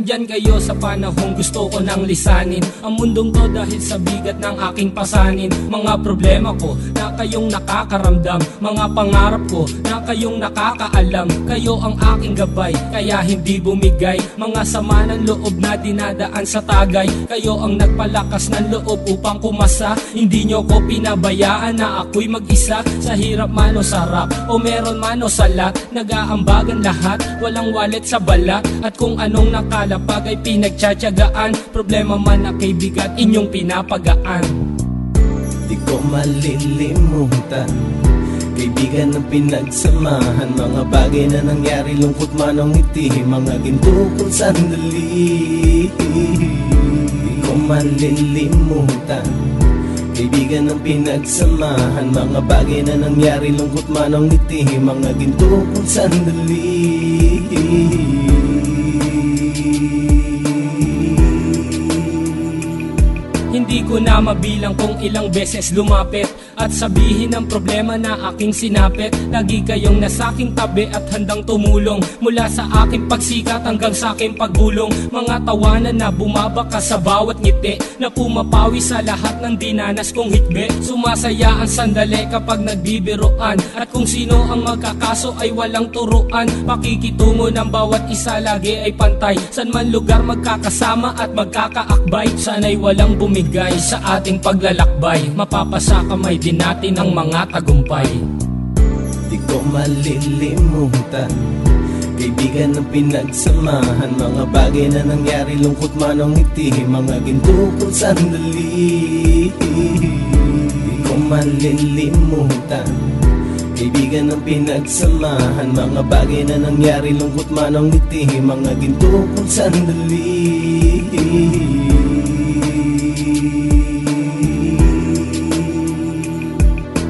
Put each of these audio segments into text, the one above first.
nandyan kayo sa panahong gusto ko nang lisanin ang mundong to dahil sa bigat ng aking pasanin. Mga problema ko na kayong nakakaramdam, mga pangarap ko na kayong nakakaalam. Kayo ang aking gabay, kaya hindi bumigay. Mga sama ng loob na dinadaan sa tagay, kayo ang nagpalakas ng loob upang kumasa. Hindi nyo ko pinabayaan na ako'y mag-isa. Sa hirap man o sarap, o meron man o salat, nag-aambagan lahat, walang wallet sa balat. At kung anong nakalapag ay pinagtsatsagaan, problema man na kay bigat inyong pinapagaan. Di ko malilimutan, kaibigan ng pinagsamahan, mga bagay na nangyari, lungkot man o ngiti, mga ginto kong sandali. Di ko malilimutan, kaibigan ng pinagsamahan, mga bagay na nangyari, lungkot man o ngiti, mga ginto kong sandali. Hindi ko na mabilang kung ilang beses lumapit at sabihin ang problema na aking sinapit. Lagi kayong nasa aking tabi at handang tumulong, mula sa aking pagsikat hanggang sa aking paggulong. Mga tawanan na bumabaka sa bawat ngiti, na pumapawi sa lahat ng dinanas kong hitbe. Sumasaya ang sandali kapag nagbibiroan, at kung sino ang magkakaso ay walang turuan. Pakikitungo ng bawat isa lagi ay pantay, san man lugar magkakasama at magkakaakbay. Sana'y walang bumigay sa ating paglalakbay, mapapasa kamay din natin ang mga tagumpay. Di ko malilimutan, kaibigan ng pinagsamahan, mga bagay na nangyari, lungkot man o ngiti, mga ginto kong sandali. Di ko malilimutan, kaibigan ng pinagsamahan, mga bagay na nangyari, lungkot man o ngiti, mga ginto kong sandali.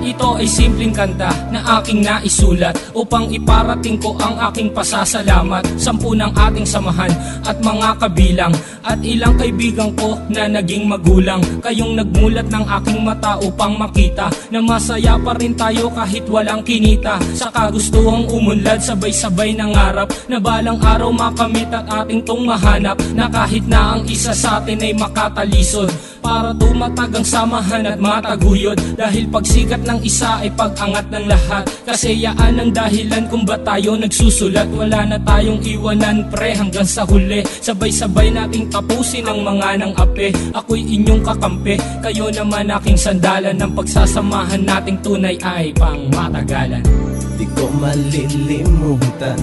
Ito ay simpleng kanta na aking naisulat upang iparating ko ang aking pasasalamat. 10 ng ating samahan at mga kabilang, at ilang kaibigan ko na naging magulang. Kayong nagmulat ng aking mata upang makita na masaya pa rin tayo kahit walang kinita. Sa kagustuhang umunlad, sabay-sabay nangarap na balang araw makamit at ating tong mahanap, na kahit na ang isa sa atin ay makatalisod, para tumatag ang samahan at mataguyod. Dahil pagsikat ng isa ay pag-angat ng lahat, kasi yaan ang dahilan kung ba't tayo nagsusulat. Wala na tayong iwanan pre hanggang sa huli, sabay-sabay nating tapusin ang mga nang ape. Ako'y inyong kakampi, kayo naman aking sandalan, ng pagsasamahan nating tunay ay pang matagalan. Di ko malilimutan,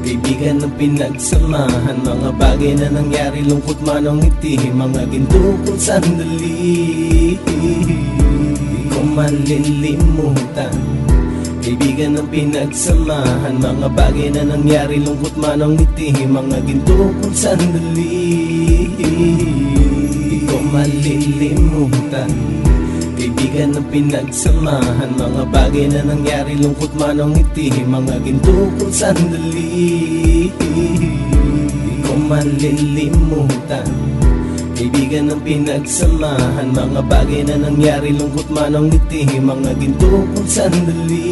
kaibigan ng pinagsamahan, mga bagay na nangyari, lungkot man o ngiti, mga ginto kong sandali. Di ko malilimutan, kaibigan ng pinagsamahan, mga bagay na nangyari, lungkot man o ngiti, mga ginto kong sandali. Di ko malilimutan, kaibigan ng pinagsamahan, mga bagay na nangyari, lungkot man o ngiti, mga ginto kong sandali. Di ko malilimutan, kaibigan ng pinagsamahan, mga bagay na nangyari, lungkot man o ngiti, mga ginto kong sandali.